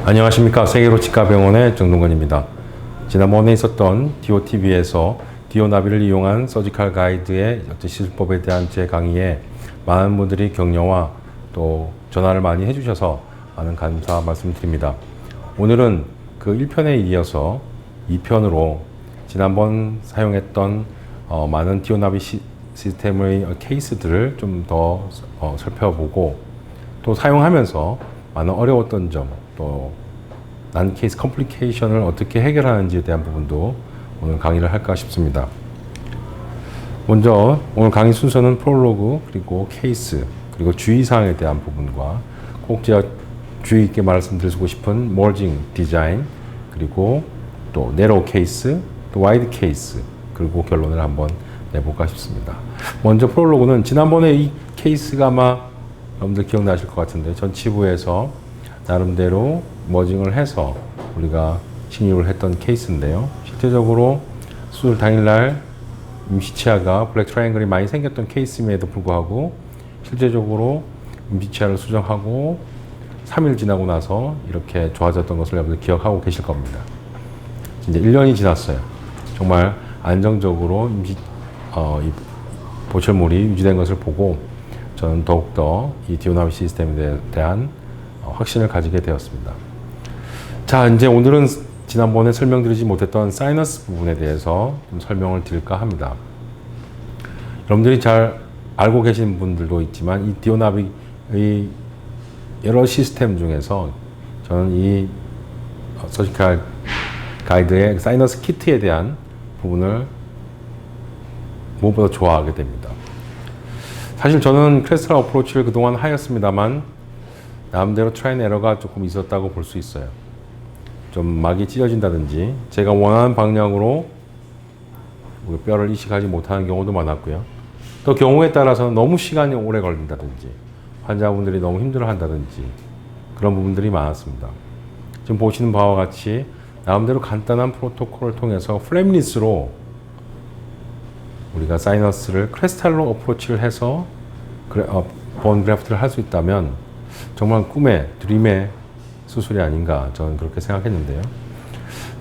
안녕하십니까. 세계로치과병원의 정동건입니다. 지난번에 있었던 DOTV에서 디오나비를 이용한 서지컬 가이드의 시술법에 대한 제 강의에 많은 분들이 격려와 또 전화를 많이 해주셔서 많은 감사 말씀드립니다. 오늘은 그 1편에 이어서 2편으로 지난번 사용했던 많은 디오나비 시스템의 케이스들을 좀 더 살펴보고 또 사용하면서 많은 어려웠던 점, 또 난 케이스 컴플리케이션을 어떻게 해결하는지에 대한 부분도 오늘 강의를 할까 싶습니다. 먼저 오늘 강의 순서는 프롤로그, 그리고 케이스, 그리고 주의사항에 대한 부분과 꼭 제가 주의 있게 말씀드리고 싶은 머징 디자인, 그리고 또 네로우 케이스, 또 와이드 케이스, 그리고 결론을 한번 내볼까 싶습니다. 먼저 프롤로그는 지난번에 이 케이스가 아마 여러분들 기억나실 것 같은데 전치부에서 나름대로 머징을 해서 우리가 식립을 했던 케이스인데요. 실제적으로 수술 당일날 임시치아가 블랙 트라이앵글이 많이 생겼던 케이스임에도 불구하고 실제적으로 임시치아를 수정하고 3일 지나고 나서 이렇게 좋아졌던 것을 여러분들 기억하고 계실 겁니다. 이제 1년이 지났어요. 정말 안정적으로 이 보철물이 유지된 것을 보고 저는 더욱더 이 디오나비 시스템에 대한 확신을 가지게 되었습니다. 자, 이제 오늘은 지난번에 설명드리지 못했던 사이너스 부분에 대해서 좀 설명을 드릴까 합니다. 여러분들이 잘 알고 계신 분들도 있지만 이 디오나비의 여러 시스템 중에서 저는 이 서지컬 가이드의 사이너스 키트에 대한 부분을 무엇보다 좋아하게 됩니다. 사실 저는 크레스탈 어프로치를 그동안 하였습니다만 나름대로 트라이 앤 에러가 조금 있었다고 볼 수 있어요. 좀 막이 찢어진다든지 제가 원하는 방향으로 뼈를 이식하지 못하는 경우도 많았고요. 또 경우에 따라서는 너무 시간이 오래 걸린다든지 환자분들이 너무 힘들어한다든지 그런 부분들이 많았습니다. 지금 보시는 바와 같이 나름대로 간단한 프로토콜을 통해서 플랩리스로 우리가 사이너스를 크레스탈로 어프로치를 해서 본 그래프트를 할 수 있다면 정말 꿈의 드림의 수술이 아닌가 저는 그렇게 생각했는데요.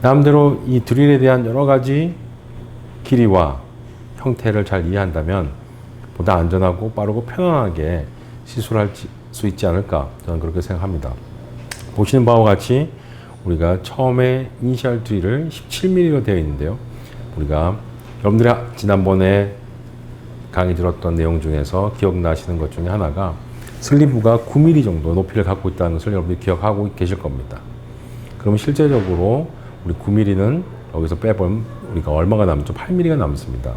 나름대로 이 드릴에 대한 여러 가지 길이와 형태를 잘 이해한다면 보다 안전하고 빠르고 편안하게 시술할 수 있지 않을까 저는 그렇게 생각합니다. 보시는 바와 같이 우리가 처음에 이니셜 드릴을 17mm로 되어 있는데요. 우리가 여러분들이 지난번에 강의 들었던 내용 중에서 기억나시는 것 중에 하나가 슬리브가 9mm 정도 높이를 갖고 있다는 것을 여러분들이 기억하고 계실 겁니다. 그러면 실제적으로 우리 9mm는 여기서 빼보면 우리가 얼마가 남죠? 8mm가 남습니다.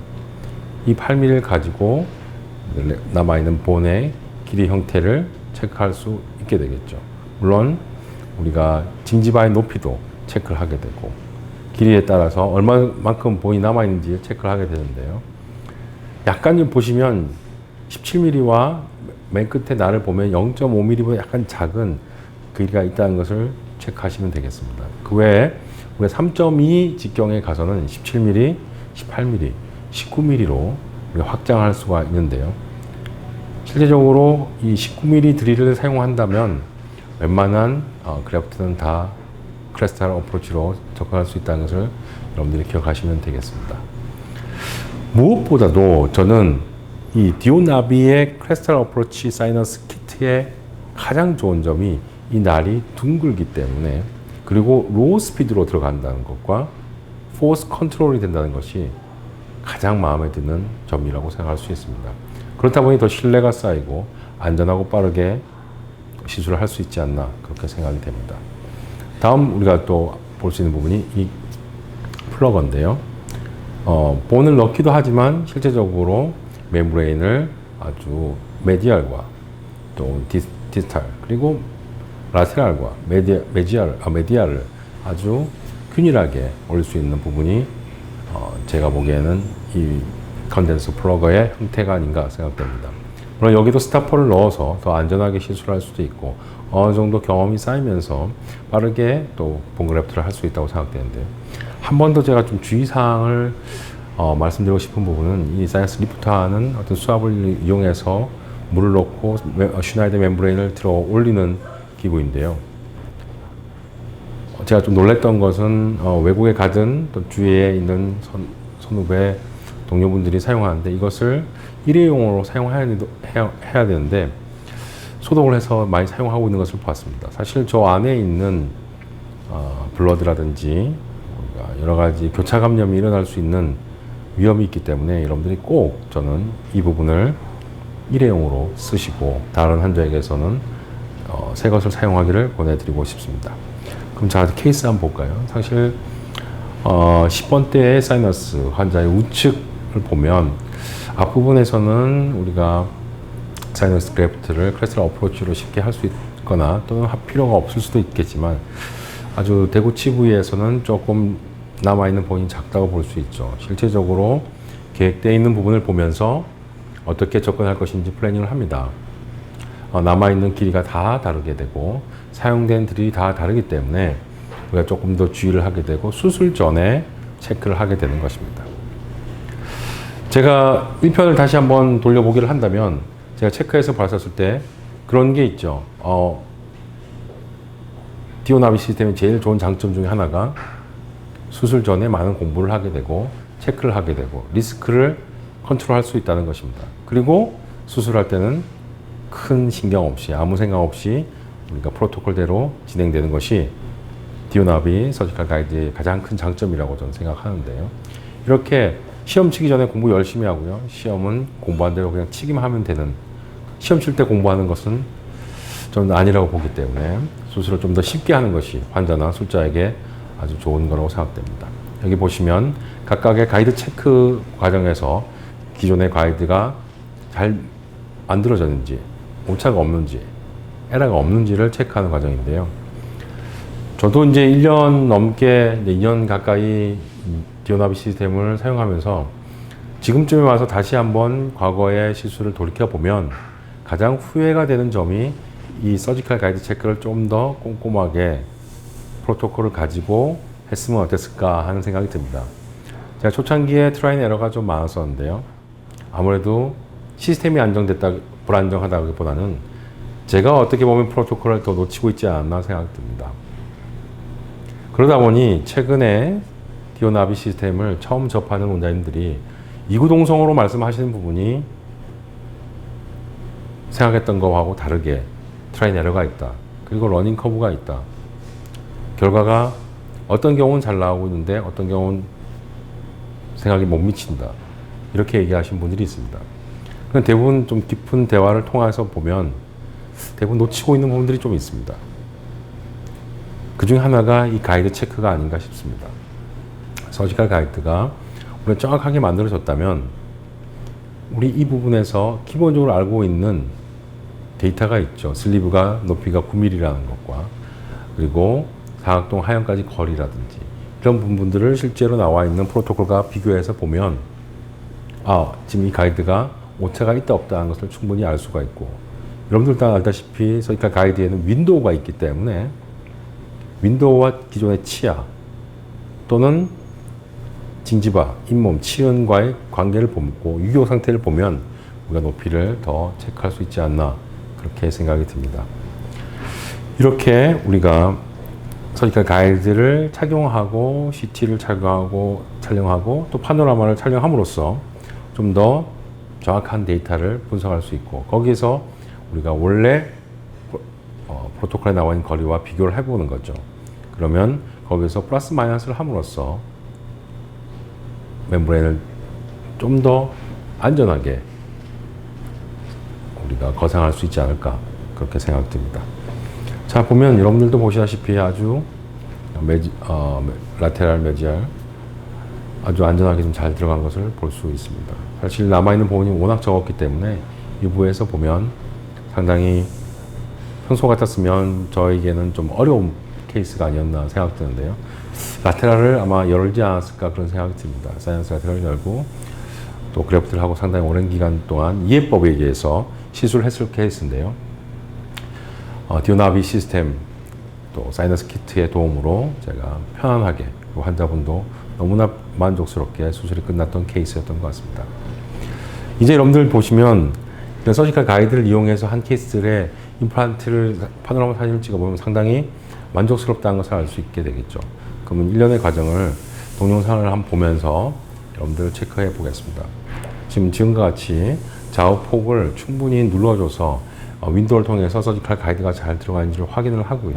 이 8mm를 가지고 남아있는 본의 길이 형태를 체크할 수 있게 되겠죠. 물론 우리가 징지바의 높이도 체크를 하게 되고 길이에 따라서 얼마만큼 본이 남아있는지 체크를 하게 되는데요. 약간 좀 보시면 17mm와 맨 끝에 날을 보면 0.5mm보다 약간 작은 길이가 있다는 것을 체크하시면 되겠습니다. 그 외에 우리가 3.2 직경에 가서는 17mm, 18mm, 19mm로 우리가 확장할 수가 있는데요. 실제적으로 이 19mm 드릴을 사용한다면 웬만한 그래프트는 다 크레스탈 어프로치로 접근할 수 있다는 것을 여러분들이 기억하시면 되겠습니다. 무엇보다도 저는 이 디오나비의 크레스탈 어프로치 사이너스 키트의 가장 좋은 점이 이 날이 둥글기 때문에 그리고 로우 스피드로 들어간다는 것과 포스 컨트롤이 된다는 것이 가장 마음에 드는 점이라고 생각할 수 있습니다. 그렇다 보니 더 신뢰가 쌓이고 안전하고 빠르게 시술을 할 수 있지 않나 그렇게 생각이 됩니다. 다음 우리가 또 볼 수 있는 부분이 이 플러그인데요. 본을 넣기도 하지만 실제적으로 멤브레인을 아주 메디알과 또 디스탈 그리고 라테랄과 메디알을 아주 균일하게 올릴 수 있는 부분이 제가 보기에는 이 컨덴서 플러그의 형태가 아닌가 생각됩니다. 물론 여기도 스타퍼를 넣어서 더 안전하게 시술할 수도 있고 어느 정도 경험이 쌓이면서 빠르게 또 본그래프트를 할 수 있다고 생각되는데, 한 번 더 제가 좀 주의사항을 말씀드리고 싶은 부분은 이 사이너스 리프트하는 어떤 수압을 이용해서 물을 넣고 슈나이더 멤브레인을 들어 올리는 기구인데요. 제가 좀 놀랬던 것은 외국에 가든 또 주위에 있는 선후배 동료분들이 사용하는데 이것을 일회용으로 사용해야 되는데 소독을 해서 많이 사용하고 있는 것을 봤습니다. 사실 저 안에 있는 블러드라든지 여러 가지 교차 감염이 일어날 수 있는 위험이 있기 때문에 여러분들이 꼭 저는 이 부분을 일회용으로 쓰시고 다른 환자에게서는 새 것을 사용하기를 권해드리고 싶습니다. 그럼 자, 케이스 한번 볼까요? 사실 10번대의 사이너스 환자의 우측을 보면 앞부분에서는 우리가 사이너스 그래프트를 크레스럴 어프로치로 쉽게 할 수 있거나 또는 할 필요가 없을 수도 있겠지만 아주 대구치 부위에서는 조금 남아있는 부분이 작다고 볼 수 있죠. 실제적으로 계획되어 있는 부분을 보면서 어떻게 접근할 것인지 플래닝을 합니다. 남아있는 길이가 다 다르게 되고 사용된 드릴이 다 다르기 때문에 우리가 조금 더 주의를 하게 되고 수술 전에 체크를 하게 되는 것입니다. 제가 1편을 다시 한번 돌려보기를 한다면 제가 체크해서 봤었을 때 그런 게 있죠. 디오나비 시스템의 제일 좋은 장점 중에 하나가 수술 전에 많은 공부를 하게 되고 체크를 하게 되고 리스크를 컨트롤할 수 있다는 것입니다. 그리고 수술할 때는 큰 신경 없이 아무 생각 없이 우리가 프로토콜대로 진행되는 것이 디오나비 서지컬 가이드의 가장 큰 장점이라고 저는 생각하는데요. 이렇게 시험 치기 전에 공부 열심히 하고요. 시험은 공부한 대로 그냥 치기만 하면 되는, 시험 칠 때 공부하는 것은 저는 아니라고 보기 때문에 수술을 좀 더 쉽게 하는 것이 환자나 술자에게 아주 좋은 거라고 생각됩니다. 여기 보시면 각각의 가이드 체크 과정에서 기존의 가이드가 잘 만들어졌는지, 오차가 없는지, 에러가 없는지를 체크하는 과정인데요. 저도 이제 1년 넘게, 2년 가까이 디오나비 시스템을 사용하면서 지금쯤에 와서 다시 한번 과거의 실수를 돌이켜보면 가장 후회가 되는 점이 이 서지컬 가이드 체크를 좀 더 꼼꼼하게 프로토콜을 가지고 했으면 어땠을까 하는 생각이 듭니다. 제가 초창기에 트라이 앤 에러가 좀 많았었는데요. 아무래도 시스템이 안정됐다, 불안정하다기보다는 제가 어떻게 보면 프로토콜을 더 놓치고 있지 않았나 생각이 듭니다. 그러다 보니 최근에 디오나비 시스템을 처음 접하는 원장님들이 이구동성으로 말씀하시는 부분이 생각했던 거하고 다르게 트라이 앤 에러가 있다. 그리고 러닝 커브가 있다. 결과가 어떤 경우는 잘 나오고 있는데 어떤 경우는 생각이 못 미친다. 이렇게 얘기하신 분들이 있습니다. 대부분 좀 깊은 대화를 통해서 보면 대부분 놓치고 있는 부분들이 좀 있습니다. 그 중에 하나가 이 가이드 체크가 아닌가 싶습니다. 서지컬 가이드가 우리가 정확하게 만들어졌다면 우리 이 부분에서 기본적으로 알고 있는 데이터가 있죠. 슬리브가 높이가 9mm라는 것과 그리고 사각동 하형까지 거리라든지 이런 부분들을 실제로 나와 있는 프로토콜과 비교해서 보면 지금 이 가이드가 오차가 있다 없다 하는 것을 충분히 알 수가 있고, 여러분들 다 알다시피 서지컬 가이드에는 윈도우가 있기 때문에 윈도우와 기존의 치아 또는 징지바, 잇몸, 치은과의 관계를 보고 유교 상태를 보면 우리가 높이를 더 체크할 수 있지 않나 그렇게 생각이 듭니다. 이렇게 우리가 서지컬 가이드를 착용하고 CT를 착용하고 촬영하고 또 파노라마를 촬영함으로써 좀 더 정확한 데이터를 분석할 수 있고 거기에서 우리가 원래 프로토콜에 나와 있는 거리와 비교를 해보는 거죠. 그러면 거기서 플러스 마이너스를 함으로써 멤브레인을 좀 더 안전하게 우리가 거상할 수 있지 않을까 그렇게 생각됩니다. 자, 보면 여러분들도 보시다시피 아주 라테랄 메지알 아주 안전하게 좀 잘 들어간 것을 볼 수 있습니다. 사실 남아있는 부분이 워낙 적었기 때문에 이 부에서 보면 상당히 평소 같았으면 저에게는 좀 어려운 케이스가 아니었나 생각되는데요. 라테랄을 아마 열지 않았을까 그런 생각이 듭니다. 사이너스 라테랄을 열고 또 그래프트를 하고 상당히 오랜 기간 동안 이해법에 의해서 시술을 했을 케이스인데요. 디오나비 시스템 또 사이너스 키트의 도움으로 제가 편안하게 환자분도 너무나 만족스럽게 수술이 끝났던 케이스였던 것 같습니다. 이제 여러분들 보시면 이런 서지컬 가이드를 이용해서 한 케이스들의 임플란트를 파노라마 사진을 찍어보면 상당히 만족스럽다는 것을 알 수 있게 되겠죠. 그러면 일련의 과정을 동영상을 한번 보면서 여러분들 체크해 보겠습니다. 지금과 같이 좌우 폭을 충분히 눌러줘서 윈도우를 통해서 서지컬 가이드가 잘 들어가는지를 확인을 하고요.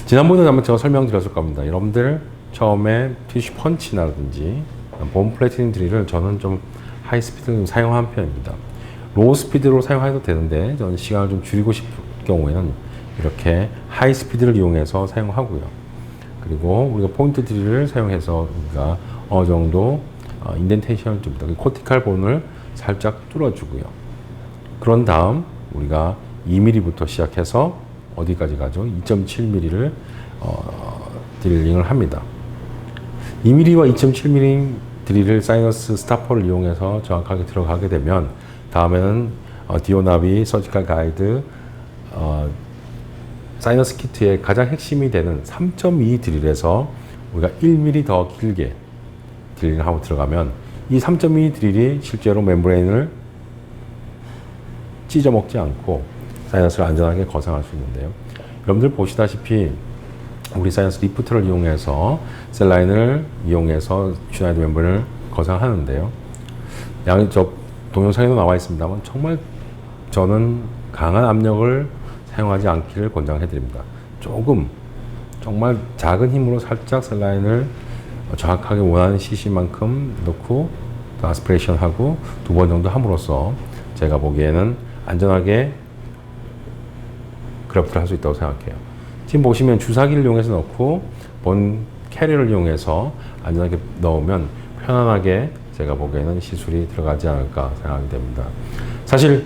지난번에 아마 제가 설명드렸을 겁니다. 여러분들 처음에 티슈 펀치라든지 본 플래티닝 드릴을 저는 좀 하이 스피드로 사용하는 편입니다. 로우 스피드로 사용해도 되는데 저는 시간을 좀 줄이고 싶을 경우에는 이렇게 하이 스피드를 이용해서 사용하고요. 그리고 우리가 포인트 드릴을 사용해서 우리가 어느 정도 인덴테이션을 줍니다. 코티칼 본을 살짝 뚫어주고요. 그런 다음 우리가 2mm부터 시작해서 어디까지 가죠? 2.7mm를 드릴링을 합니다. 2mm와 2.7mm 드릴을 사이너스 스타퍼를 이용해서 정확하게 들어가게 되면 다음에는 디오나비 서지컬 가이드 사이너스 키트의 가장 핵심이 되는 3.2 드릴에서 우리가 1mm 더 길게 드릴링을 하고 들어가면 이 3.2 드릴이 실제로 멤브레인을 찢어먹지 않고 사이너스를 안전하게 거상할 수 있는데요. 여러분들 보시다시피 우리 사이너스 리프트를 이용해서 셀라인을 이용해서 슈나이드 멤브레인을 거상하는데요. 저 동영상에도 나와 있습니다만 정말 저는 강한 압력을 사용하지 않기를 권장해 드립니다. 조금 정말 작은 힘으로 살짝 셀라인을 정확하게 원하는 CC만큼 넣고 아스피레이션 하고 2번 정도 함으로써 제가 보기에는 안전하게 그래프트를 할 수 있다고 생각해요. 지금 보시면 주사기를 이용해서 넣고 본 캐리어를 이용해서 안전하게 넣으면 편안하게 제가 보기에는 시술이 들어가지 않을까 생각이 됩니다. 사실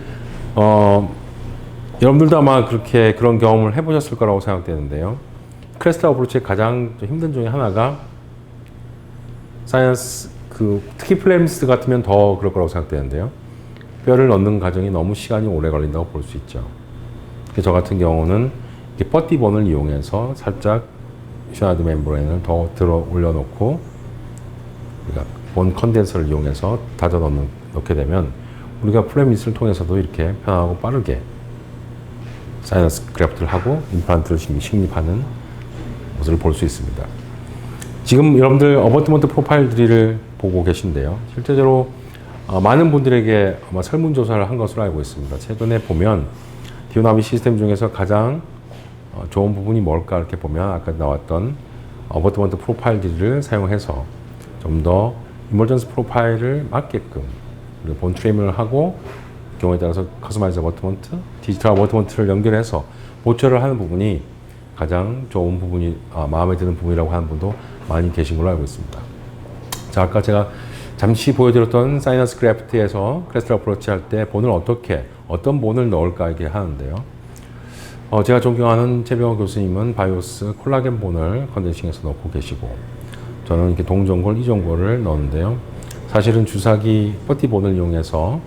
여러분들도 아마 그렇게 그런 경험을 해보셨을 거라고 생각되는데요. 크레스트 어프로치의 가장 힘든 중에 하나가 사이너스 특히 플레임스 같으면 더 그럴 거라고 생각되는데요. 뼈를 넣는 과정이 너무 시간이 오래 걸린다고 볼 수 있죠. 저 같은 경우는 퍼티본을 이용해서 살짝 슈나이드 멤브레인을 더 들어 올려놓고 우리가 본 컨덴서를 이용해서 다져 넣게 되면 우리가 플레임리스를 통해서도 이렇게 편하고 빠르게 사이너스 그래프트를 하고 임플란트를 식립하는 모습을 볼 수 있습니다. 지금 여러분들 어버트먼트 프로파일 드릴을 보고 계신데요. 실제로 많은 분들에게 아마 설문조사를 한 것으로 알고 있습니다. 최근에 보면 디오나비 시스템 중에서 가장 좋은 부분이 뭘까 이렇게 보면 아까 나왔던 어버트먼트 프로파일 드릴을 사용해서 좀 더 이머전스 프로파일을 맞게끔 본 트리밍을 하고 경우에 따라서 커스터마이즈 어버트먼트, 디지털 어버트먼트를 연결해서 보철을 하는 부분이 가장 좋은 부분이 마음에 드는 부분이라고 하는 분도 많이 계신 걸로 알고 있습니다. 자, 아까 제가 잠시 보여드렸던 사이너스 그래프트에서 크레스트 어프로치 할 때 본을 어떤 본을 넣을까 이렇게 하는데요. 제가 존경하는 최병호 교수님은 바이오스 콜라겐 본을 컨덴싱해서 넣고 계시고 저는 이렇게 동전골, 이전골을 넣는데요. 사실은 주사기 퍼티본을 이용해서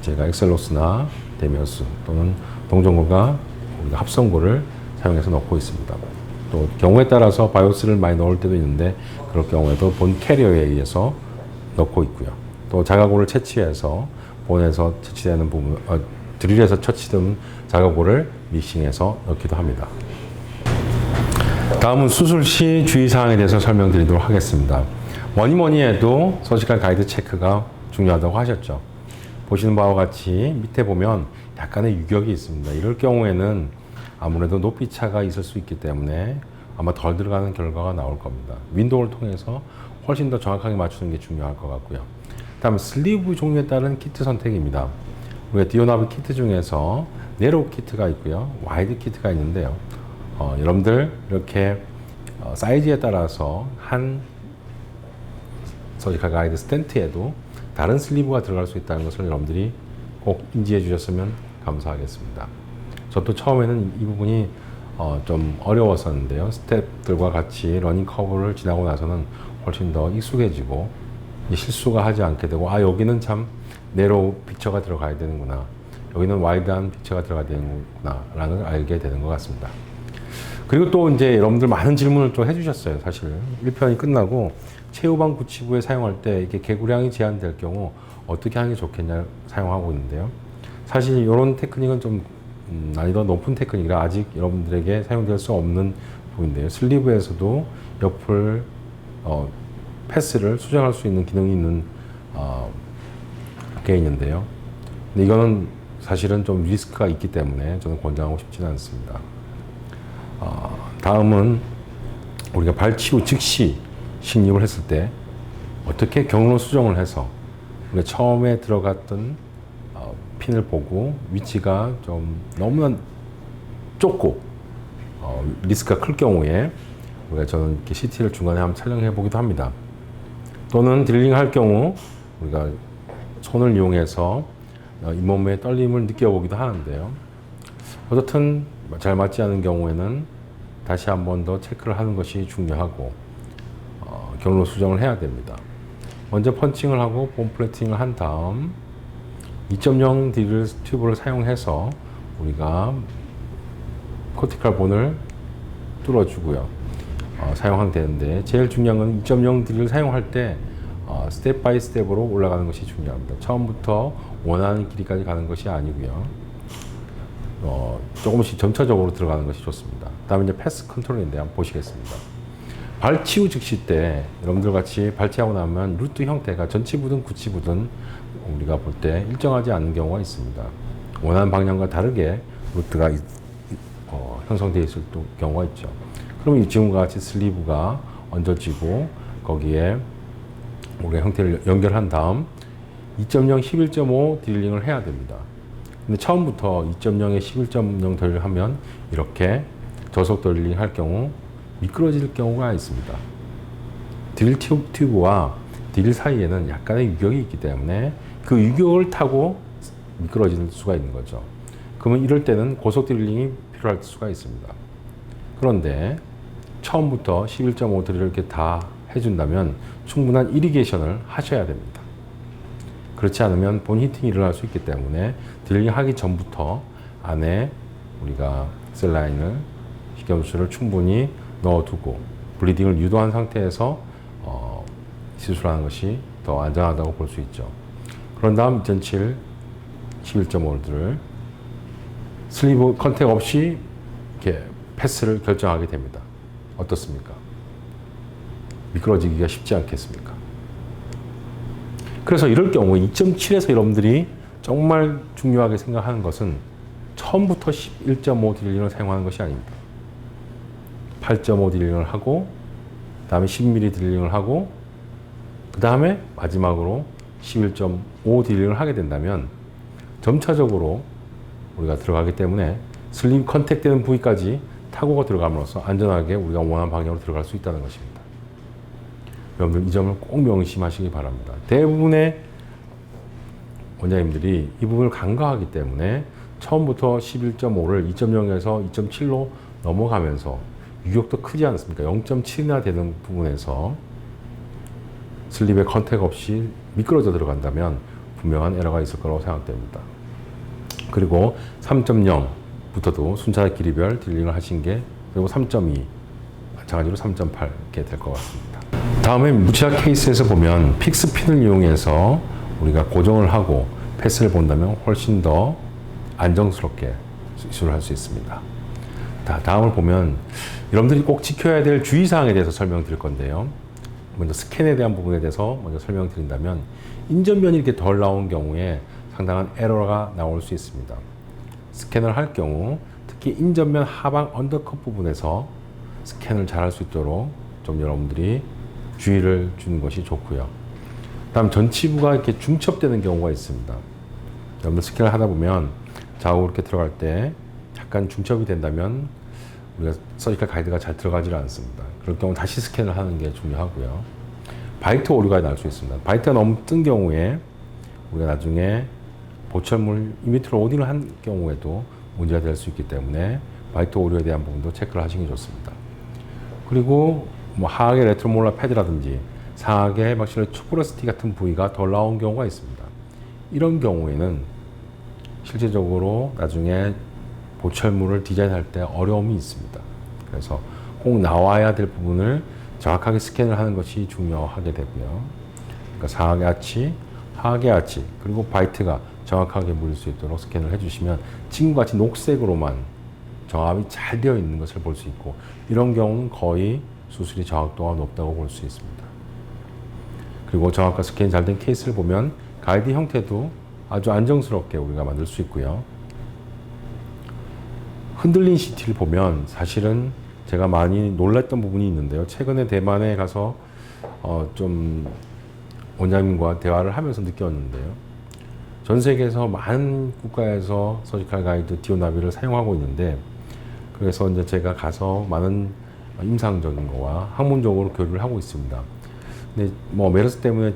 제가 엑셀로스나 데미오스 또는 동전골과 합성골을 사용해서 넣고 있습니다. 또 경우에 따라서 바이오스를 많이 넣을 때도 있는데 그럴 경우에도 본 캐리어에 의해서 넣고 있고요. 또 자가골을 채취해서 본에서 채취되는 부분, 드릴에서 채취된 자가골을 믹싱해서 넣기도 합니다. 다음은 수술 시 주의사항에 대해서 설명드리도록 하겠습니다. 뭐니 해도 서지컬 가이드 체크가 중요하다고 하셨죠. 보시는 바와 같이 밑에 보면 약간의 유격이 있습니다. 이럴 경우에는 아무래도 높이 차가 있을 수 있기 때문에 아마 덜 들어가는 결과가 나올 겁니다. 윈도우를 통해서 훨씬 더 정확하게 맞추는 게 중요할 것 같고요. 다음 슬리브 종류에 따른 키트 선택입니다. 우리가 디오나비 키트 중에서 네로우 키트가 있고요. 와이드 키트가 있는데요. 여러분들 이렇게 사이즈에 따라서 한 서지컬 가이드 스텐트에도 다른 슬리브가 들어갈 수 있다는 것을 여러분들이 꼭 인지해 주셨으면 감사하겠습니다. 저도 처음에는 이 부분이 좀 어려웠었는데요. 스텝들과 같이 러닝 커브를 지나고 나서는 훨씬 더 익숙해지고 실수가 하지 않게 되고 여기는 참 네로우 픽처가 들어가야 되는구나, 여기는 와이드한 픽처가 들어가야 되는구나 라는 걸 알게 되는 것 같습니다. 그리고 또 이제 여러분들 많은 질문을 또 해주셨어요. 사실 1편이 끝나고 최후방 구치부에 사용할 때 이렇게 개구량이 제한될 경우 어떻게 하는 게 좋겠냐 사용하고 있는데요. 사실 이런 테크닉은 좀 난이도가 높은 테크닉이라 아직 여러분들에게 사용될 수 없는 부분인데요. 슬리브에서도 옆을 패스를 수정할 수 있는 기능이 있는 게 있는데요. 근데 이거는 사실은 좀 리스크가 있기 때문에 저는 권장하고 싶지는 않습니다. 다음은 우리가 발치 후 즉시 식립을 했을 때 어떻게 경로 수정을 해서 우리가 처음에 들어갔던 핀을 보고 위치가 좀 너무나 좁고 리스크가 클 경우에 우리가 저는 이렇게 CT를 중간에 한번 촬영해 보기도 합니다. 또는 드릴링 할 경우 우리가 손을 이용해서 잇몸의 떨림을 느껴보기도 하는데요. 어쨌든 잘 맞지 않은 경우에는 다시 한 번 더 체크를 하는 것이 중요하고 경로 수정을 해야 됩니다. 먼저 펀칭을 하고 본 플래팅을 한 다음 2.0 드릴 튜브를 사용해서 우리가 코티칼 본을 뚫어주고요. 사용하면 되는데 제일 중요한 건 2.0 드릴을 사용할 때 스텝 바이 스텝으로 올라가는 것이 중요합니다. 처음부터 원하는 길이까지 가는 것이 아니고요. 조금씩 점차적으로 들어가는 것이 좋습니다. 다음에 이제 패스 컨트롤인데 한번 보시겠습니다. 발치 후 즉시 때 여러분들 같이 발치하고 나면 루트 형태가 전치부든 구치부든 우리가 볼 때 일정하지 않은 경우가 있습니다. 원하는 방향과 다르게 루트가 형성되어 있을 경우가 있죠. 그러면 지금과 같이 슬리브가 얹어지고 거기에 우리가 형태를 연결한 다음 2.0, 11.5 드릴링을 해야 됩니다. 근데 처음부터 2.0에 11.0 드릴을 하면 이렇게 저속 드릴링 할 경우 미끄러질 경우가 있습니다. 드릴 튜브와 드릴 사이에는 약간의 유격이 있기 때문에 그 유격을 타고 미끄러질 수가 있는 거죠. 그러면 이럴 때는 고속 드릴링이 필요할 수가 있습니다. 그런데 처음부터 11.5 드릴을 이렇게 다 해준다면 충분한 이리게이션을 하셔야 됩니다. 그렇지 않으면 본 히팅이 일어날 수 있기 때문에 드릴링 하기 전부터 안에 우리가 셀라인을 식염수를 충분히 넣어두고 블리딩을 유도한 상태에서 시술하는 것이 더 안전하다고 볼 수 있죠. 그런 다음 2007 11.5를 슬리브 컨택 없이 이렇게 패스를 결정하게 됩니다. 어떻습니까? 미끄러지기가 쉽지 않겠습니까? 그래서 이럴 경우 2.7에서 여러분들이 정말 중요하게 생각하는 것은 처음부터 11.5 드릴링을 사용하는 것이 아닙니다. 8.5 드릴링을 하고 그 다음에 10mm 드릴링을 하고 그 다음에 마지막으로 11.5 드릴링을 하게 된다면 점차적으로 우리가 들어가기 때문에 슬립 컨택되는 부위까지 타고가 들어감으로써 안전하게 우리가 원하는 방향으로 들어갈 수 있다는 것입니다. 여러분들 이 점을 꼭 명심하시기 바랍니다. 대부분의 원장님들이 이 부분을 간과하기 때문에 처음부터 11.5를 2.0에서 2.7로 넘어가면서 유격도 크지 않습니까? 0.7이나 되는 부분에서 슬립에 컨택 없이 미끄러져 들어간다면 분명한 에러가 있을 거라고 생각됩니다. 그리고 3.0부터도 순차 길이별 딜링을 하신 게, 그리고 3.2 마찬가지로 3.8 이렇게 될 것 같습니다. 다음에 무치아 케이스에서 보면 픽스 핀을 이용해서 우리가 고정을 하고 패스를 본다면 훨씬 더 안정스럽게 시술을 할 수 있습니다. 다음을 보면 여러분들이 꼭 지켜야 될 주의사항에 대해서 설명드릴 건데요. 먼저 스캔에 대한 부분에 대해서 먼저 설명드린다면 인전면이 이렇게 덜 나온 경우에 상당한 에러가 나올 수 있습니다. 스캔을 할 경우 특히 인전면 하방 언더컷 부분에서 스캔을 잘 할 수 있도록 좀 여러분들이 주의를 주는 것이 좋고요. 다음 전치부가 이렇게 중첩되는 경우가 있습니다. 여러분들 스캔을 하다 보면 좌우로 이렇게 들어갈 때 약간 중첩이 된다면 우리가 서지컬 가이드가 잘 들어가지 않습니다. 그럴 경우 다시 스캔을 하는 게 중요하고요. 바이트 오류가 날 수 있습니다. 바이트가 너무 뜬 경우에 우리가 나중에 보철물 이미트로 오딩을 한 경우에도 문제가 될 수 있기 때문에 바이트 오류에 대한 부분도 체크를 하시는 게 좋습니다. 그리고 뭐 하악의 레트로몰라 패드라든지 상악의 막실의 투브러스티 같은 부위가 덜 나온 경우가 있습니다. 이런 경우에는 실제적으로 나중에 보철물을 디자인할 때 어려움이 있습니다. 그래서 꼭 나와야 될 부분을 정확하게 스캔을 하는 것이 중요하게 되고요. 그러니까 상악의 아치, 하악의 아치, 그리고 바이트가 정확하게 물릴 수 있도록 스캔을 해주시면 지금과 같이 녹색으로만 정합이 잘 되어 있는 것을 볼 수 있고, 이런 경우는 거의 수술이 정확도가 높다고 볼 수 있습니다. 그리고 정확한 스캔이 잘 된 케이스를 보면 가이드 형태도 아주 안정스럽게 우리가 만들 수 있고요. 흔들린 CT를 보면 사실은 제가 많이 놀랐던 부분이 있는데요. 최근에 대만에 가서 좀 원장님과 대화를 하면서 느꼈는데요. 전 세계에서 많은 국가에서 서지컬 가이드 디오나비를 사용하고 있는데, 그래서 이제 제가 가서 많은 임상적인 거와 학문적으로 교류를 하고 있습니다. 근데 뭐 메르스 때문에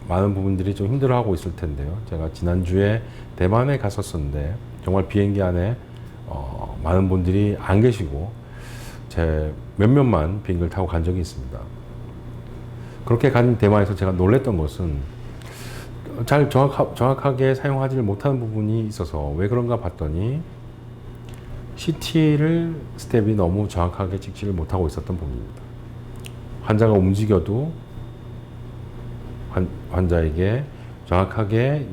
많은 부분들이 좀 힘들어하고 있을 텐데요. 제가 지난주에 대만에 갔었는데 정말 비행기 안에 많은 분들이 안 계시고 제 몇몇만 비행기를 타고 간 적이 있습니다. 그렇게 간 대만에서 제가 놀랬던 것은 잘 정확하게 사용하지를 못하는 부분이 있어서 왜 그런가 봤더니 CT를 스텝이 너무 정확하게 찍지를 못하고 있었던 부분입니다. 환자가 움직여도 환자에게 정확하게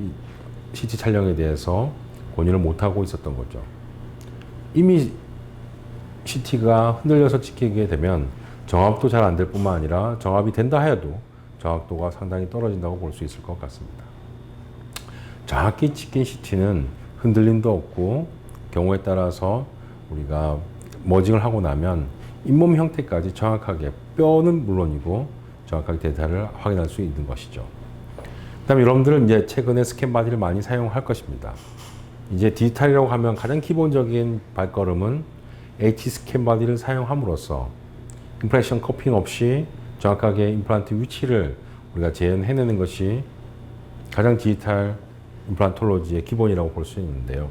CT 촬영에 대해서 권유를 못하고 있었던 거죠. 이미 CT가 흔들려서 찍히게 되면 정합도 잘 안 될 뿐만 아니라 정합이 된다 해도 정확도가 상당히 떨어진다고 볼 수 있을 것 같습니다. 정확히 찍힌 CT는 흔들림도 없고, 경우에 따라서 우리가 머징을 하고 나면 잇몸 형태까지 정확하게, 뼈는 물론이고 정확하게 데이터를 확인할 수 있는 것이죠. 그 다음에 여러분들은 이제 최근에 스캔 바디를 많이 사용할 것입니다. 이제 디지털이라고 하면 가장 기본적인 발걸음은 H 스캔 바디를 사용함으로써 임프레션 커핑 없이 정확하게 임플란트 위치를 우리가 재현해내는 것이 가장 디지털 임플란톨로지의 기본이라고 볼 수 있는데요.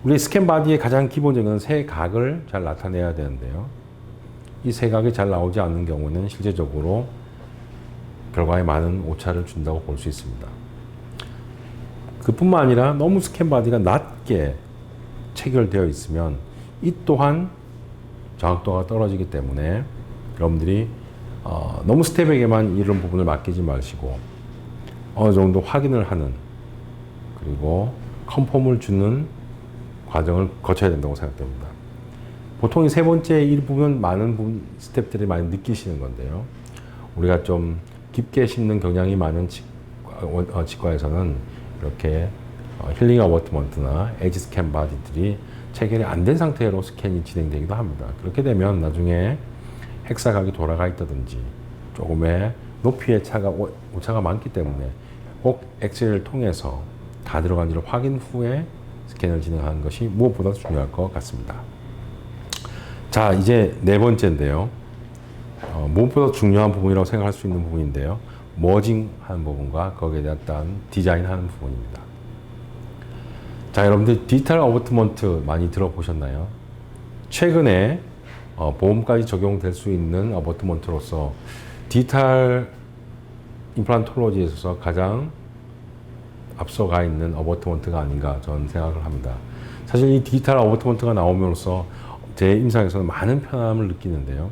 우리 스캔 바디의 가장 기본적인 세각을 잘 나타내야 되는데요. 이 세각이 잘 나오지 않는 경우는 실제적으로 결과에 많은 오차를 준다고 볼 수 있습니다. 그뿐만 아니라 너무 스캔 바디가 낮게 체결되어 있으면 이 또한 정확도가 떨어지기 때문에 여러분들이 너무 스텝에게만 이런 부분을 맡기지 마시고 어느 정도 확인을 하는, 그리고 컨펌을 주는 과정을 거쳐야 된다고 생각됩니다. 보통 이 세 번째 이 부분 많은 스텝들이 많이 느끼시는 건데요. 우리가 좀 깊게 심는 경향이 많은 치과에서는 이렇게 힐링 어버트먼트나 에지 스캔 바디들이 체결이 안 된 상태로 스캔이 진행되기도 합니다. 그렇게 되면 나중에 핵사각이 돌아가 있다든지 조금의 높이의 오차가 많기 때문에 꼭 엑스레이를 통해서 다 들어간지를 확인 후에 스캔을 진행하는 것이 무엇보다도 중요할 것 같습니다. 자, 이제 네 번째인데요. 무엇보다 중요한 부분이라고 생각할 수 있는 부분인데요. 머징 하는 부분과 거기에 대한 디자인 하는 부분입니다. 자, 여러분들 디지털 어버트먼트 많이 들어보셨나요? 최근에 보험까지 적용될 수 있는 어버트먼트로서 디지털 임플란톨로지에 있어서 가장 앞서가 있는 어버트먼트가 아닌가 저는 생각을 합니다. 사실 이 디지털 어버트먼트가 나오면서 제 임상에서는 많은 편함을 느끼는데요.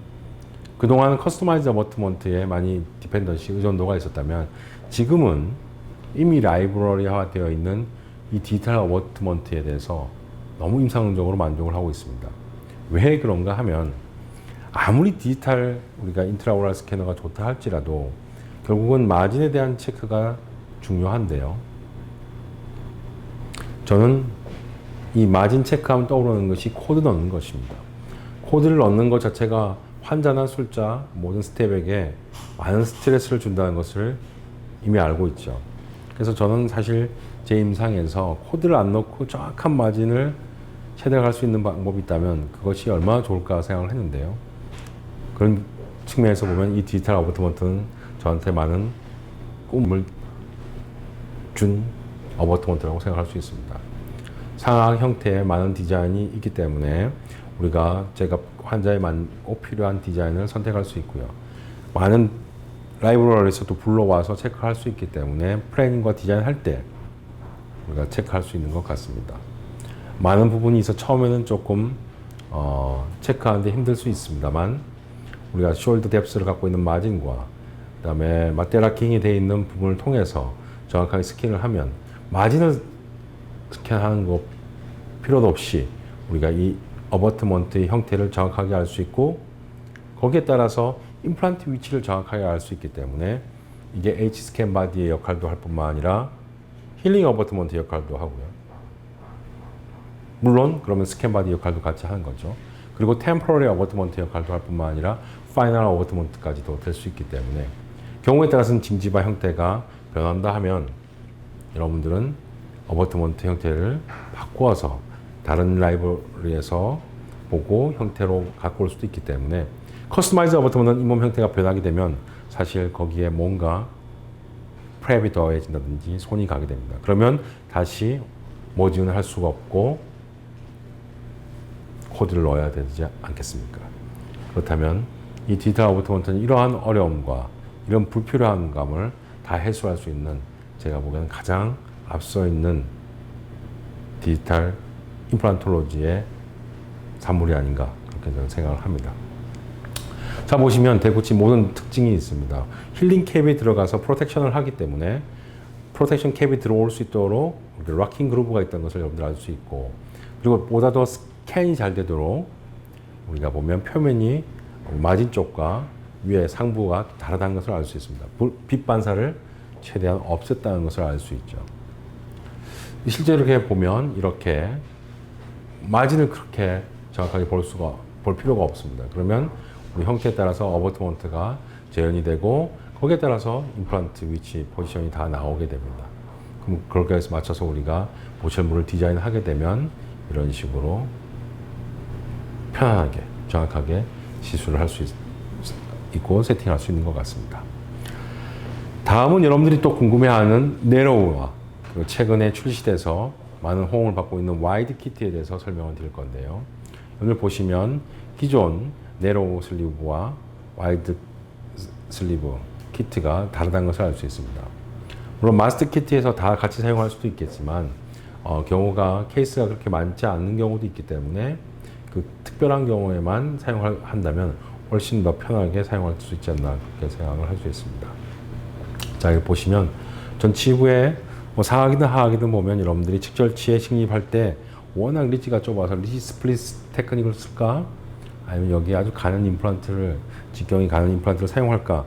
그동안 커스터마이즈 어버트먼트에 많이 디펜던시 의존도가 있었다면 지금은 이미 라이브러리화 되어 있는 이 디지털 어버트먼트에 대해서 너무 임상적으로 만족을 하고 있습니다. 왜 그런가 하면 아무리 디지털 우리가 인트라오랄 스캐너가 좋다 할지라도 결국은 마진에 대한 체크가 중요한데요. 저는 이 마진 체크하면 떠오르는 것이 코드 넣는 것입니다. 코드를 넣는 것 자체가 환자나 술자 모든 스텝에게 많은 스트레스를 준다는 것을 이미 알고 있죠. 그래서 저는 사실 제 임상에서 코드를 안 넣고 정확한 마진을 체득할 수 있는 방법이 있다면 그것이 얼마나 좋을까 생각을 했는데요. 그런 측면에서 보면 이 디지털 어버트먼트는 저한테 많은 꿈을 준 어버트먼트라고 생각할 수 있습니다. 상하 형태의 많은 디자인이 있기 때문에 제가 환자에 꼭 필요한 디자인을 선택할 수 있고요. 많은 라이브러리에서도 불러와서 체크할 수 있기 때문에 플래닝과 디자인 할 때 우리가 체크할 수 있는 것 같습니다. 많은 부분이 있어 처음에는 조금 체크하는데 힘들 수 있습니다만 우리가 숄더 뎁스를 갖고 있는 마진과 그 다음에 마테라킹이 되어 있는 부분을 통해서 정확하게 스캔을 하면 마진을 스캔하는 것 필요도 없이 우리가 이 어버트먼트의 형태를 정확하게 알 수 있고 거기에 따라서 임플란트 위치를 정확하게 알 수 있기 때문에 이게 H스캔 바디의 역할도 할 뿐만 아니라 힐링 어버트먼트 역할도 하고요. 물론 그러면 스캔 바디 역할도 같이 하는 거죠. 그리고 템포러리 어버트먼트 역할도 할 뿐만 아니라 파이널 어버트먼트까지도 될 수 있기 때문에 경우에 따라서는 징지바 형태가 변한다 하면 여러분들은 어버트먼트 형태를 바꾸어서 다른 라이브러리에서 보고 형태로 갖고 올 수도 있기 때문에 커스터마이즈 어버트먼트는 잇몸 형태가 변하게 되면 사실 거기에 뭔가 프랩이 더해진다든지 손이 가게 됩니다. 그러면 다시 모지운을 할 수가 없고 코드를 넣어야 되지 않겠습니까? 그렇다면 이 디지털 어버트먼트는 이러한 어려움과 이런 불필요한 감을 다 해소할 수 있는 제가 보기에는 가장 앞서 있는 디지털 임플란톨로지의 산물이 아닌가 그렇게 저는 생각을 합니다. 자 보시면 대구치 모든 특징이 있습니다. 힐링 캡이 들어가서 프로텍션을 하기 때문에 프로텍션 캡이 들어올 수 있도록 락킹 그루브가 있다는 것을 여러분들 알 수 있고 그리고 보다 더 스캔이 잘 되도록 우리가 보면 표면이 마진 쪽과 위에 상부가 다르다는 것을 알 수 있습니다. 빛 반사를 최대한 없앴다는 것을 알 수 있죠. 실제로 이렇게 보면 이렇게 마진을 그렇게 정확하게 볼 필요가 없습니다. 그러면 우리 형태에 따라서 어버트먼트가 재현이 되고 거기에 따라서 임플란트 위치, 포지션이 다 나오게 됩니다. 그럼 그렇게 해서 맞춰서 우리가 보철물을 디자인하게 되면 이런 식으로 편안하게 정확하게 시술을 할 수 있고 세팅할 수 있는 것 같습니다. 다음은 여러분들이 또 궁금해하는 네로우와 최근에 출시돼서 많은 호응을 받고 있는 와이드 키트에 대해서 설명을 드릴 건데요. 오늘 보시면 기존 네로우 슬리브와 와이드 슬리브 키트가 다르다는 것을 알 수 있습니다. 물론 마스터 키트에서 다 같이 사용할 수도 있겠지만 경우가 케이스가 그렇게 많지 않는 경우도 있기 때문에 그 특별한 경우에만 사용한다면 훨씬 더 편하게 사용할 수 있지 않나 그렇게 생각을 할 수 있습니다. 자 여기 보시면 전치부에 상하기든 하하기든 보면 여러분들이 측절치에 식립할 때 워낙 리치가 좁아서 리치 스플릿 테크닉을 쓸까? 아니면 여기 아주 가는 임플란트를 직경이 가는 임플란트를 사용할까?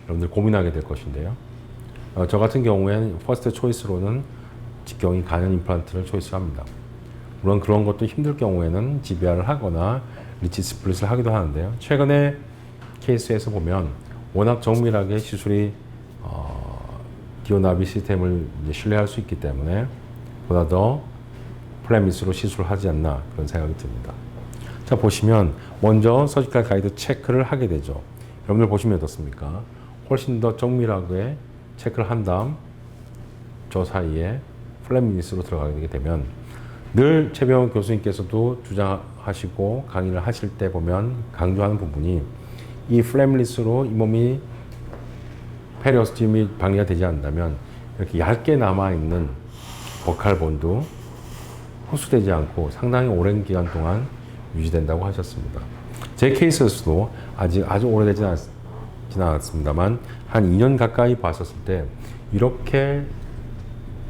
여러분들 고민하게 될 것인데요. 저 같은 경우에는 퍼스트 초이스로는 직경이 가는 임플란트를 초이스합니다. 물론 그런 것도 힘들 경우에는 GBR을 하거나 리치 스플릿을 하기도 하는데요. 최근에 케이스에서 보면 워낙 정밀하게 시술이 기어나비 시스템을 신뢰할 수 있기 때문에 보다 더 플랫미스로 시술을 하지 않나 그런 생각이 듭니다. 자 보시면 먼저 서지컬 가이드 체크를 하게 되죠. 여러분들 보시면 어떻습니까? 훨씬 더 정밀하게 체크를 한 다음 저 사이에 플랫미스로 들어가게 되면 늘 최병원 교수님께서도 주장하시고 강의를 하실 때 보면 강조하는 부분이 이 플랫리스로 이 몸이 페리오스팀이 방해가 되지 않는다면 이렇게 얇게 남아있는 버칼본도 흡수되지 않고 상당히 오랜 기간 동안 유지된다고 하셨습니다. 제 케이스에서도 아주 오래되지 않았습니다만 한 2년 가까이 봤었을 때 이렇게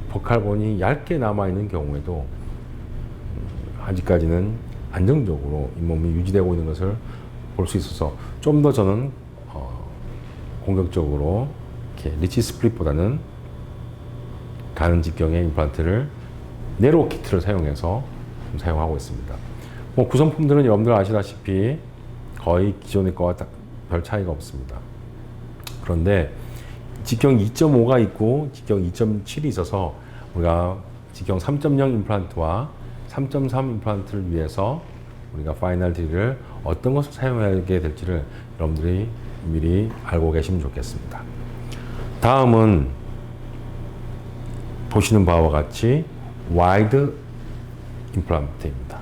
버칼본이 얇게 남아있는 경우에도 아직까지는 안정적으로 잇몸이 유지되고 있는 것을 볼 수 있어서 좀 더 저는 공격적으로 이렇게 리치 스플릿보다는 가는 직경의 임플란트를 네로 키트를 사용해서 사용하고 있습니다. 구성품들은 여러분들 아시다시피 거의 기존의 거와 별 차이가 없습니다. 그런데 직경 2.5가 있고 직경 2.7이 있어서 우리가 직경 3.0 임플란트와 3.3 임플란트를 위해서 우리가 파이널 D를 어떤 것을 사용하게 될지를 여러분들이 미리 알고 계시면 좋겠습니다. 다음은 보시는 바와 같이 와이드 임플란트입니다.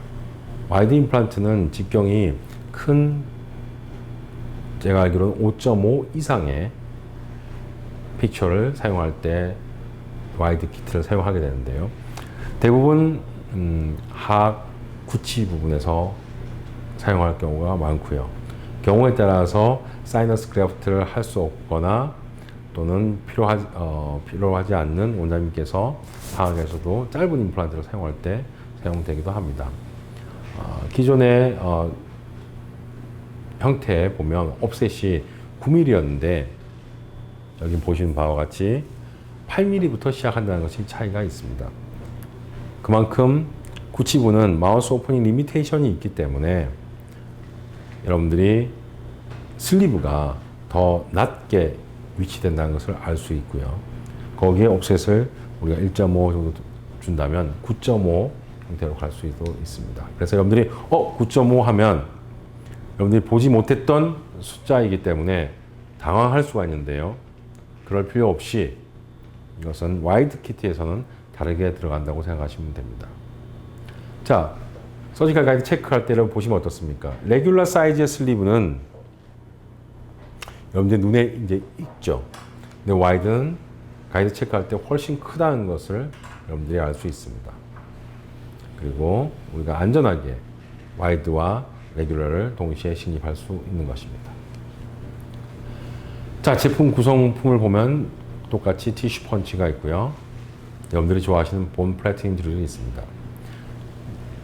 와이드 임플란트는 직경이 큰, 제가 알기로는 5.5 이상의 픽처를 사용할 때 와이드 키트를 사용하게 되는데요. 대부분 하악 구치 부분에서 사용할 경우가 많고요. 경우에 따라서 사이너스 그래프트를 할 수 없거나 또는 필요하지 않는 원장님께서 하악에서도 짧은 임플란트를 사용할 때 사용되기도 합니다. 기존의 형태에 보면 옵셋이 9mm였는데 여기 보시는 바와 같이 8mm부터 시작한다는 것이 차이가 있습니다. 그만큼 구치부는 마우스 오프닝 리미테이션이 있기 때문에 여러분들이 슬리브가 더 낮게 위치된다는 것을 알 수 있고요. 거기에 옵셋을 우리가 1.5 정도 준다면 9.5 형태로 갈 수도 있습니다. 그래서 여러분들이 9.5 하면 여러분들이 보지 못했던 숫자이기 때문에 당황할 수가 있는데요. 그럴 필요 없이 이것은 와이드 키트에서는 다르게 들어간다고 생각하시면 됩니다. 자, 서지컬 가이드 체크할 때를 보시면 어떻습니까? 레귤러 사이즈의 슬리브는 여러분들 눈에 이제 익죠. 근데 와이드는 가이드 체크할 때 훨씬 크다는 것을 여러분들이 알 수 있습니다. 그리고 우리가 안전하게 와이드와 레귤러를 동시에 식립할 수 있는 것입니다. 자, 제품 구성품을 보면 똑같이 티슈 펀치가 있고요. 여러분들이 좋아하시는 본 플래팅 드릴이 있습니다.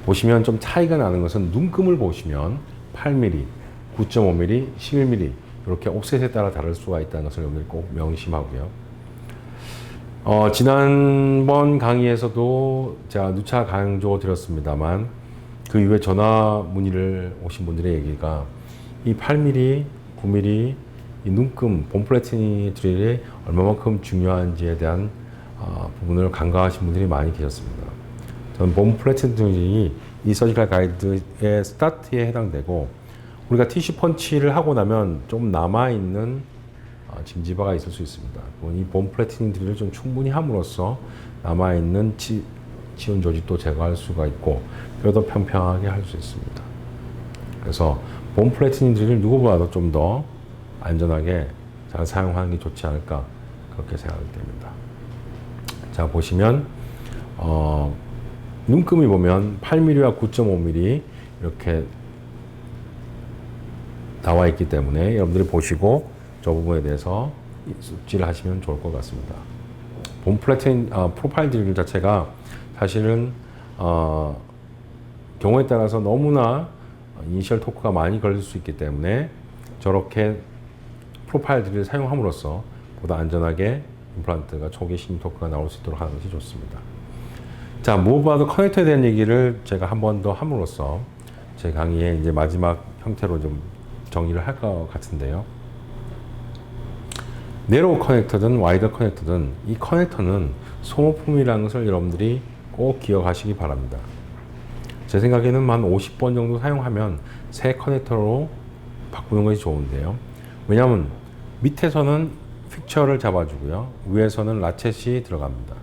보시면 좀 차이가 나는 것은 눈금을 보시면 8mm, 9.5mm, 11mm 이렇게 옵셋에 따라 다를 수가 있다는 것을 여러분들이 꼭 명심하고요. 지난번 강의에서도 제가 누차 강조 드렸습니다만 그 이후에 전화 문의를 오신 분들의 얘기가 이 8mm, 9mm 이 눈금, 본 플래팅 드릴이 얼마만큼 중요한지에 대한 부분을 간과하신 분들이 많이 계셨습니다. 저는 본 플래팅 드릴이 이 서지컬 가이드의 스타트에 해당되고 우리가 티슈 펀치를 하고 나면 좀 남아있는 짐지바가 있을 수 있습니다. 이 본 플래팅 드릴을 좀 충분히 함으로써 남아있는 치운 조직도 제거할 수가 있고 뼈도 평평하게 할 수 있습니다. 그래서 본 플래팅 드릴을 누구보다도 좀 더 안전하게 잘 사용하는 게 좋지 않을까 그렇게 생각이 됩니다. 자, 보시면 눈금이 보면 8mm와 9.5mm 이렇게 나와 있기 때문에 여러분들이 보시고 저 부분에 대해서 숙지를 하시면 좋을 것 같습니다. 본 플래팅 프로파일 드릴 자체가 사실은 경우에 따라서 너무나 이니셜 토크가 많이 걸릴 수 있기 때문에 저렇게 프로파일 드릴을 사용함으로써 보다 안전하게 임플란트가 초기 신임 토크가 나올 수 있도록 하는 것이 좋습니다. 자, 무엇보다도 커넥터에 대한 얘기를 제가 한 번 더 함으로써 제 강의의 이제 마지막 형태로 좀 정리를 할 것 같은데요. 네로우 커넥터든 와이드 커넥터든 이 커넥터는 소모품이라는 것을 여러분들이 꼭 기억하시기 바랍니다. 제 생각에는 한 50번 정도 사용하면 새 커넥터로 바꾸는 것이 좋은데요. 왜냐하면 밑에서는 픽처를 잡아주고요. 위에서는 라쳇이 들어갑니다.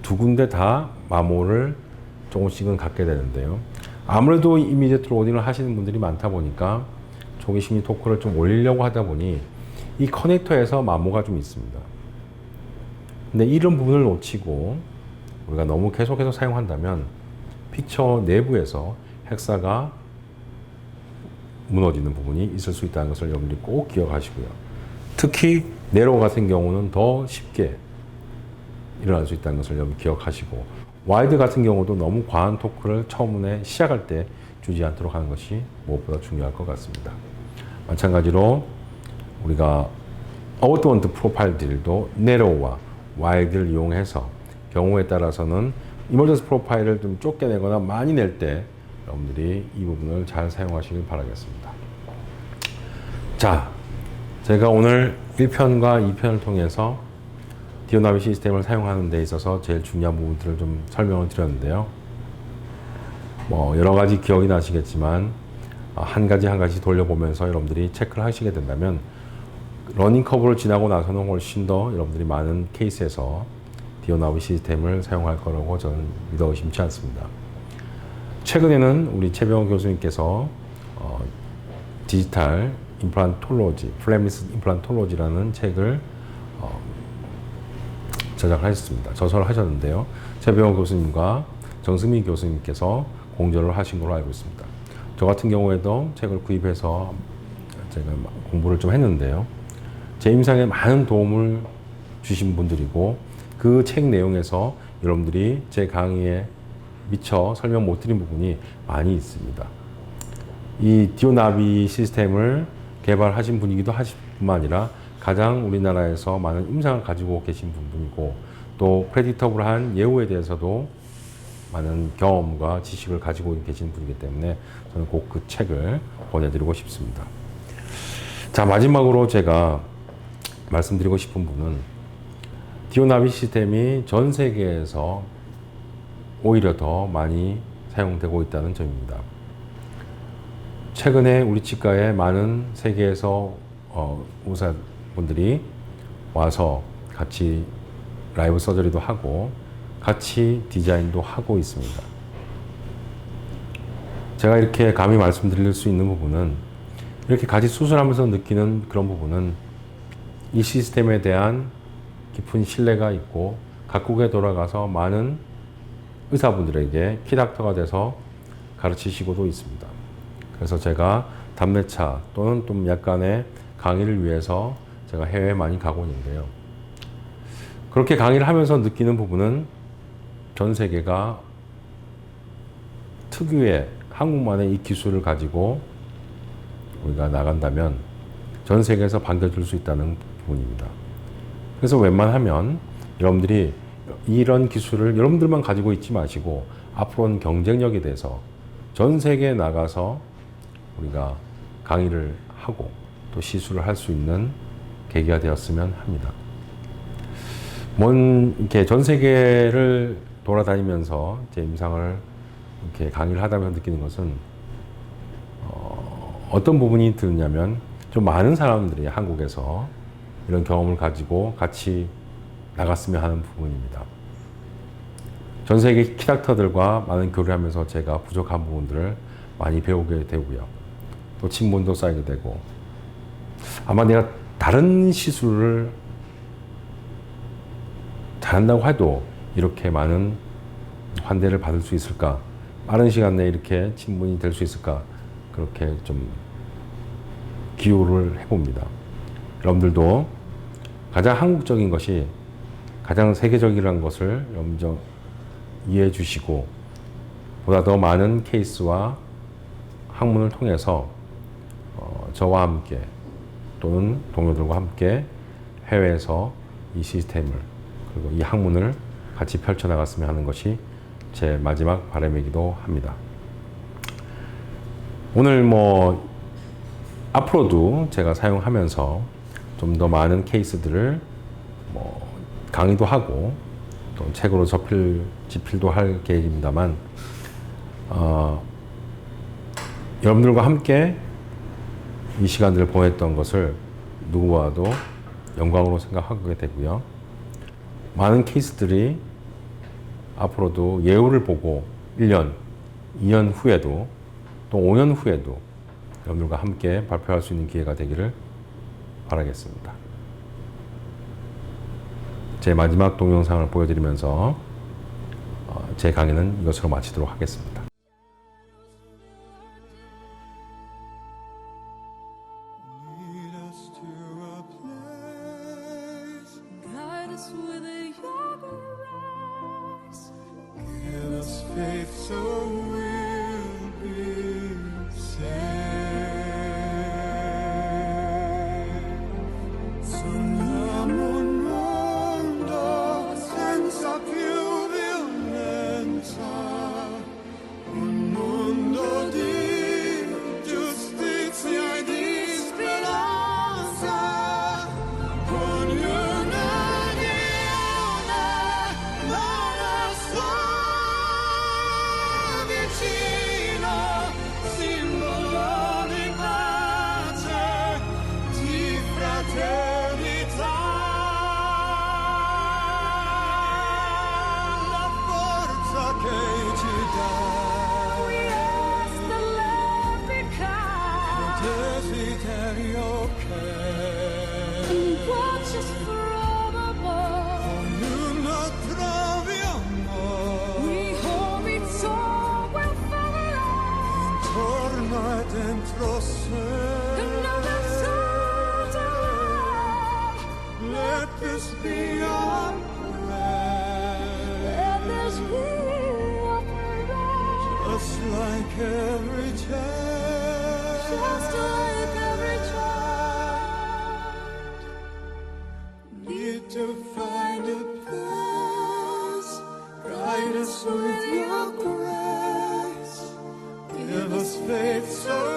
두 군데 다 마모를 조금씩은 갖게 되는데요. 아무래도 이미디어트 로딩을 하시는 분들이 많다 보니까 초기 심리 토크를 좀 올리려고 하다 보니 이 커넥터에서 마모가 좀 있습니다. 근데 이런 부분을 놓치고 우리가 너무 계속해서 사용한다면 픽처 내부에서 헥사가 무너지는 부분이 있을 수 있다는 것을 여러분들이 꼭 기억하시고요. 특히 네로 같은 경우는 더 쉽게 일어날 수 있다는 것을 여러분 기억하시고 와이드 같은 경우도 너무 과한 토크를 처음에 시작할 때 주지 않도록 하는 것이 무엇보다 중요할 것 같습니다. 마찬가지로 우리가 아웃원트 프로파일 드릴도 네로와 와이드를 이용해서 경우에 따라서는 이머전스 프로파일을 좀 좁게 내거나 많이 낼 때 여러분들이 이 부분을 잘 사용하시길 바라겠습니다. 자, 제가 오늘 1편과 2편을 통해서 디오나비 시스템을 사용하는 데 있어서 제일 중요한 부분들을 좀 설명을 드렸는데요. 여러 가지 기억이 나시겠지만 한 가지 돌려보면서 여러분들이 체크를 하시게 된다면 러닝 커브를 지나고 나서는 훨씬 더 여러분들이 많은 케이스에서 디오나비 시스템을 사용할 거라고 저는 믿어 의심치 않습니다. 최근에는 우리 최병호 교수님께서 디지털 임플란톨로지, 플레미스 임플란톨로지라는 책을 제작하셨습니다. 저서를 하셨는데요. 최병호 교수님과 정승민 교수님께서 공저를 하신 걸로 알고 있습니다. 저 같은 경우에도 책을 구입해서 제가 공부를 좀 했는데요. 제 임상에 많은 도움을 주신 분들이고 그 책 내용에서 여러분들이 제 강의에 미처 설명 못 드린 부분이 많이 있습니다. 이 디오나비 시스템을 개발하신 분이기도 하실 뿐만 아니라 가장 우리나라에서 많은 임상을 가지고 계신 분이고 또 프레딕터블한 예후에 대해서도 많은 경험과 지식을 가지고 계신 분이기 때문에 저는 꼭 그 책을 보내드리고 싶습니다. 자, 마지막으로 제가 말씀드리고 싶은 부분은 디오나비 시스템이 전 세계에서 오히려 더 많이 사용되고 있다는 점입니다. 최근에 우리 치과에 많은 세계에서 의사분들이 와서 같이 라이브 서저리도 하고 같이 디자인도 하고 있습니다. 제가 이렇게 감히 말씀드릴 수 있는 부분은 이렇게 같이 수술하면서 느끼는 그런 부분은 이 시스템에 대한 깊은 신뢰가 있고 각국에 돌아가서 많은 의사분들에게 키닥터가 돼서 가르치시고도 있습니다. 그래서 제가 답례차 또는 좀 약간의 강의를 위해서 제가 해외에 많이 가고 있는데요. 그렇게 강의를 하면서 느끼는 부분은 전 세계가 특유의 한국만의 이 기술을 가지고 우리가 나간다면 전 세계에서 반겨줄 수 있다는 부분입니다. 그래서 웬만하면 여러분들이 이런 기술을 여러분들만 가지고 있지 마시고 앞으로는 경쟁력이 돼서 전 세계에 나가서 우리가 강의를 하고 또 시술을 할 수 있는 계기가 되었으면 합니다. 이렇게 전 세계를 돌아다니면서 제 임상을 이렇게 강의를 하다 보면 느끼는 것은 어떤 부분이 드냐면 좀 많은 사람들이 한국에서 이런 경험을 가지고 같이 나갔으면 하는 부분입니다. 전 세계 키닥터들과 많은 교류를 하면서 제가 부족한 부분들을 많이 배우게 되고요. 또 친분도 쌓이게 되고 아마 내가 다른 시술을 잘한다고 해도 이렇게 많은 환대를 받을 수 있을까? 빠른 시간 내에 이렇게 친분이 될 수 있을까? 그렇게 좀 기호를 해봅니다. 여러분들도 가장 한국적인 것이 가장 세계적이라는 것을 여러분 이해해 주시고 보다 더 많은 케이스와 학문을 통해서 저와 함께 또는 동료들과 함께 해외에서 이 시스템을 그리고 이 학문을 같이 펼쳐나갔으면 하는 것이 제 마지막 바람이기도 합니다. 오늘 앞으로도 제가 사용하면서 좀 더 많은 케이스들을 강의도 하고 또 책으로 집필도 할 계획입니다만 여러분들과 함께 이 시간들을 보냈던 것을 누구와도 영광으로 생각하게 되고요. 많은 케이스들이 앞으로도 예후를 보고 1년, 2년 후에도 또 5년 후에도 여러분들과 함께 발표할 수 있는 기회가 되기를 바라겠습니다. 제 마지막 동영상을 보여드리면서 제 강의는 이것으로 마치도록 하겠습니다. this be our prayer. Let this be our prayer. Just like every child. Just like every child. Need to find a place. Guide us with your grace. Give us faith so